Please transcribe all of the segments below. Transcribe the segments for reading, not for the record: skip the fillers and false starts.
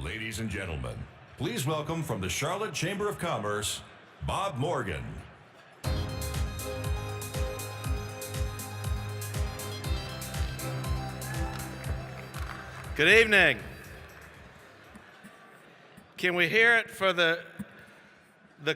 Ladies and gentlemen, please welcome from the Charlotte Chamber of Commerce, Bob Morgan. Good evening. Can we hear it for the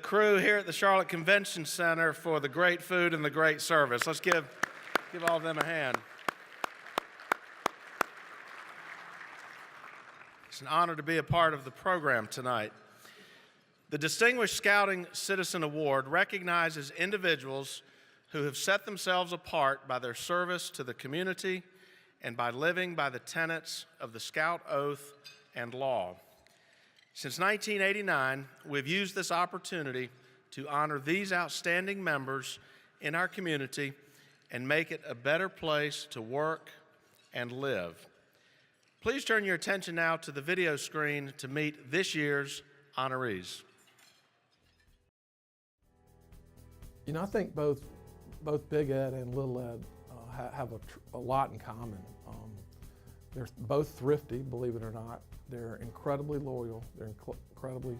crew here at the Charlotte Convention Center for the great food and the great service? Let's give all of them a hand. It's an honor to be a part of the program tonight. The Distinguished Scouting Citizen Award recognizes individuals who have set themselves apart by their service to the community and by living by the tenets of the Scout Oath and law. Since 1989, we've used this opportunity to honor these outstanding members in our community and make it a better place to work and live. Please turn your attention now to the video screen to meet this year's honorees. You know, I think both Big Ed and Little Ed have a lot in common. They're both thrifty, believe it or not. They're incredibly loyal. They're incredibly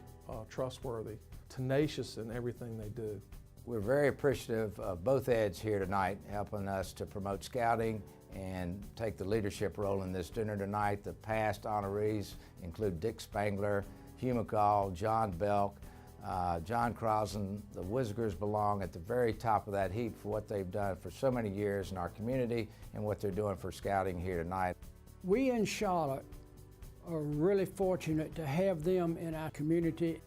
trustworthy, tenacious in everything they do. We're very appreciative of both Eds here tonight, helping us to promote scouting and take the leadership role in this dinner tonight. The past honorees include Dick Spangler, Hugh McCall, John Belk, John Crosland. The Whizzigers belong at the very top of that heap for what they've done for so many years in our community and what they're doing for scouting here tonight. We in Charlotte are really fortunate to have them in our community.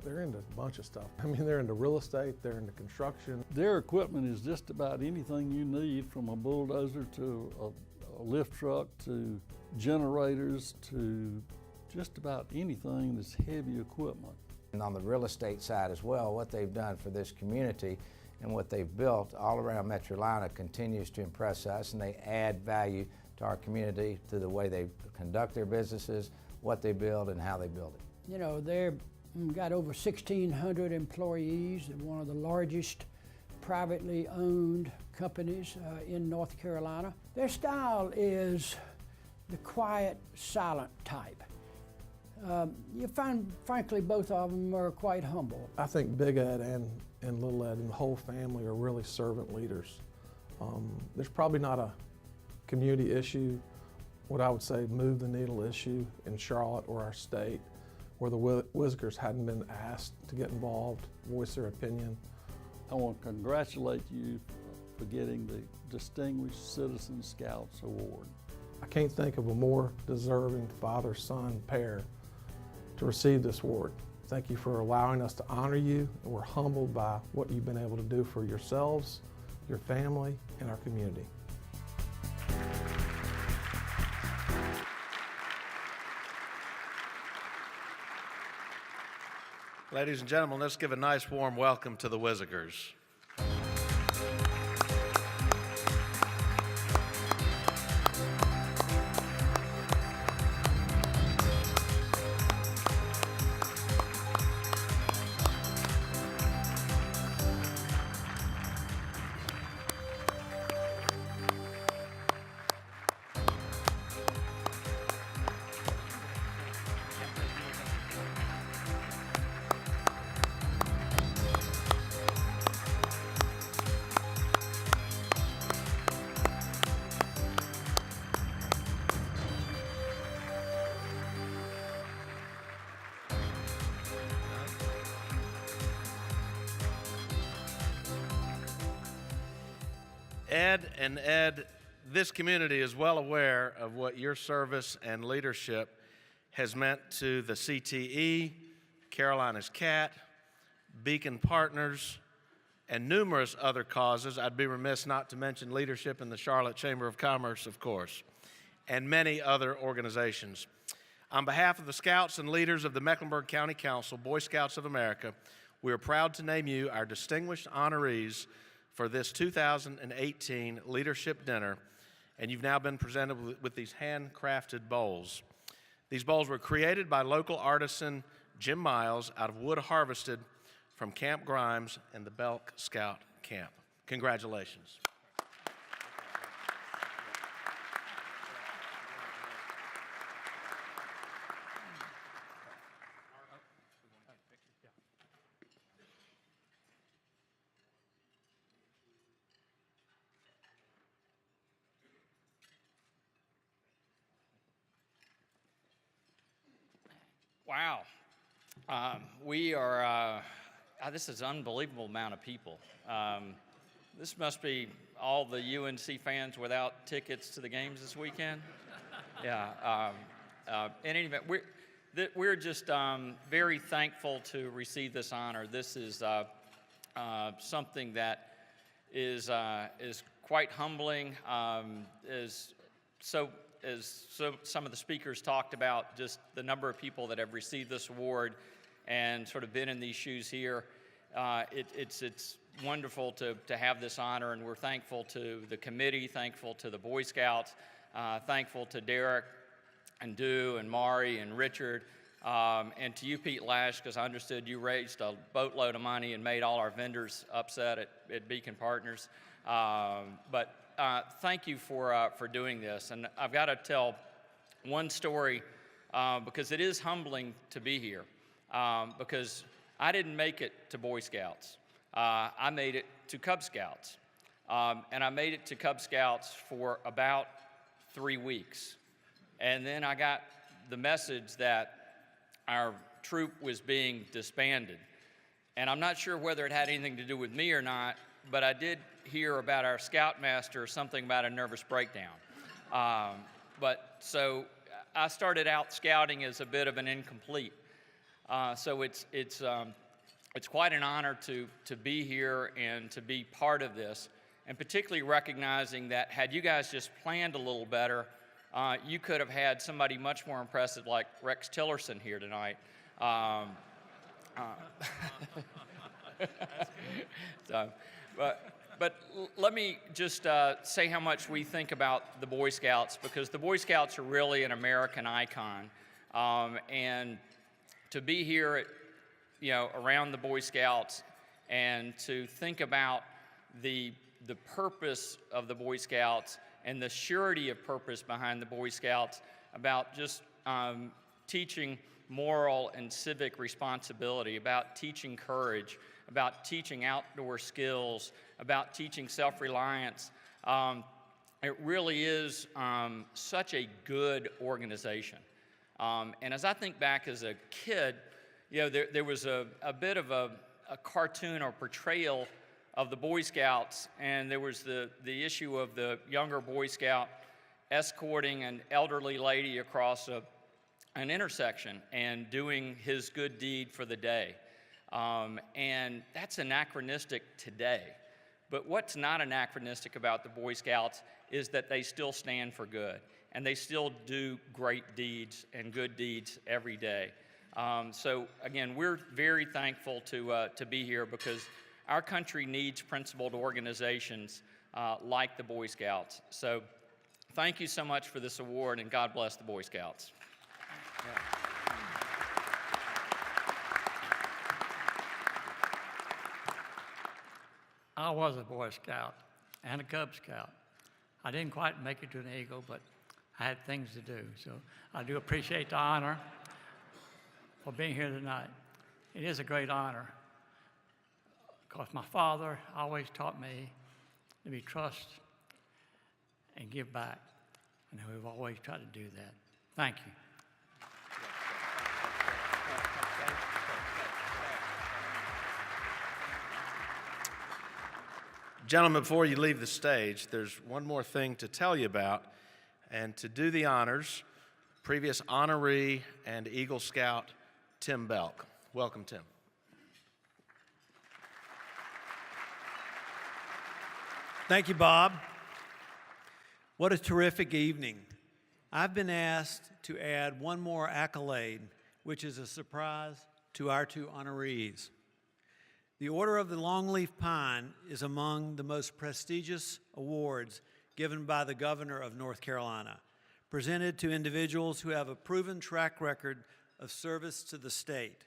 They're into a bunch of stuff. I mean, they're into real estate, they're into construction. Their equipment is just about anything you need, from a bulldozer to a lift truck to generators to just about anything that's heavy equipment. And on the real estate side as well, what they've done for this community and what they've built all around Metrolina continues to impress us, and they add value to our community through the way they conduct their businesses, what they build, and how they build it. You know, they've got over 1,600 employees. They're one of the largest privately owned companies in North Carolina. Their style is the quiet, silent type. You find, frankly, both of them are quite humble. I think Big Ed and Little Ed and the whole family are really servant leaders. There's probably not a community issue, what I would say move the needle issue in Charlotte or our state, where the Whizzigers hadn't been asked to get involved, voice their opinion. I want to congratulate you for getting the Distinguished Citizen Scouts Award. I can't think of a more deserving father-son pair to receive this award. Thank you for allowing us to honor you, and we're humbled by what you've been able to do for yourselves, your family, and our community. Ladies and gentlemen, let's give a nice warm welcome to the Whizzigers. Ed and Ed, this community is well aware of what your service and leadership has meant to the CTE, Carolina's Cat, Beacon Partners, and numerous other causes. I'd be remiss not to mention leadership in the Charlotte Chamber of Commerce, of course, and many other organizations. On behalf of the Scouts and leaders of the Mecklenburg County Council, Boy Scouts of America, we are proud to name you our distinguished honorees for this 2018 Leadership Dinner, and you've now been presented with these handcrafted bowls. These bowls were created by local artisan Jim Miles out of wood harvested from Camp Grimes and the Belk Scout Camp. Congratulations. Wow. We are, this is an unbelievable amount of people. This must be all the UNC fans without tickets to the games this weekend. Yeah. In any event, we're just very thankful to receive this honor. This is something that is quite humbling. As some of the speakers talked about, just the number of people that have received this award and sort of been in these shoes here. It's wonderful to have this honor, and we're thankful to the committee, thankful to the Boy Scouts, thankful to Derek and Dew and Mari and Richard, and to you, Pete Lash, because I understood you raised a boatload of money and made all our vendors upset at Beacon Partners. But thank you for doing this. And I've got to tell one story because it is humbling to be here because I didn't make it to Boy Scouts. I made it to Cub Scouts. And I made it to Cub Scouts for about 3 weeks. And then I got the message that our troop was being disbanded. And I'm not sure whether it had anything to do with me or not, but I did hear about our scoutmaster, something about a nervous breakdown. So I started out scouting as a bit of an incomplete. So it's quite an honor to be here and to be part of this, and particularly recognizing that had you guys just planned a little better, you could have had somebody much more impressive like Rex Tillerson here tonight. But let me just say how much we think about the Boy Scouts, because the Boy Scouts are really an American icon, and to be here around the Boy Scouts and to think about the purpose of the Boy Scouts and the surety of purpose behind the Boy Scouts, about just teaching moral and civic responsibility, about teaching courage, about teaching outdoor skills, about teaching self-reliance. It really is such a good organization. And as I think back as a kid, there was a bit of a cartoon or portrayal of the Boy Scouts, and there was the issue of the younger Boy Scout escorting an elderly lady across an intersection and doing his good deed for the day. And that's anachronistic today. But what's not anachronistic about the Boy Scouts is that they still stand for good, and they still do great deeds and good deeds every day. So again, we're very thankful to be here, because our country needs principled organizations like the Boy Scouts. So thank you so much for this award, and God bless the Boy Scouts. Yeah. I was a Boy Scout and a Cub Scout. I didn't quite make it to an Eagle, but I had things to do. So I do appreciate the honor for being here tonight. It is a great honor, because my father always taught me to be trust and give back, and we've always tried to do that. Thank you. Gentlemen, before you leave the stage, there's one more thing to tell you about. And to do the honors, previous honoree and Eagle Scout Tim Belk. Welcome, Tim. Thank you, Bob. What a terrific evening. I've been asked to add one more accolade, which is a surprise to our two honorees. The Order of the Longleaf Pine is among the most prestigious awards given by the Governor of North Carolina, presented to individuals who have a proven track record of service to the state,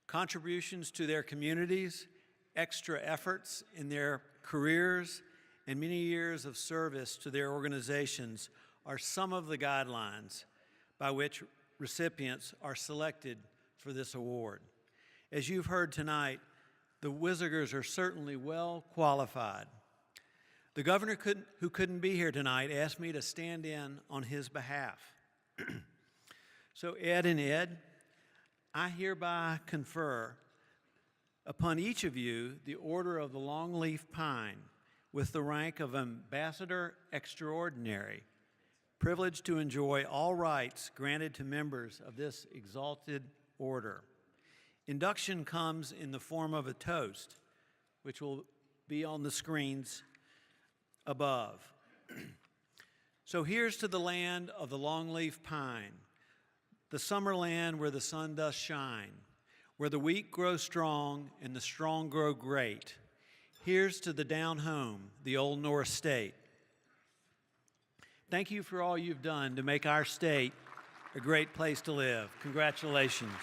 contributions to their communities, extra efforts in their careers, and many years of service to their organizations are some of the guidelines by which recipients are selected for this award. As you've heard tonight, the Wizzigers are certainly well qualified. The governor, who couldn't be here tonight, asked me to stand in on his behalf. So Ed and Ed, I hereby confer upon each of you the Order of the Longleaf Pine with the rank of Ambassador Extraordinary, privileged to enjoy all rights granted to members of this exalted order. Induction comes in the form of a toast, which will be on the screens above. So here's to the land of the longleaf pine, the summer land where the sun does shine, where the weak grow strong and the strong grow great. Here's to the down home, the old North State. Thank you for all you've done to make our state a great place to live. Congratulations.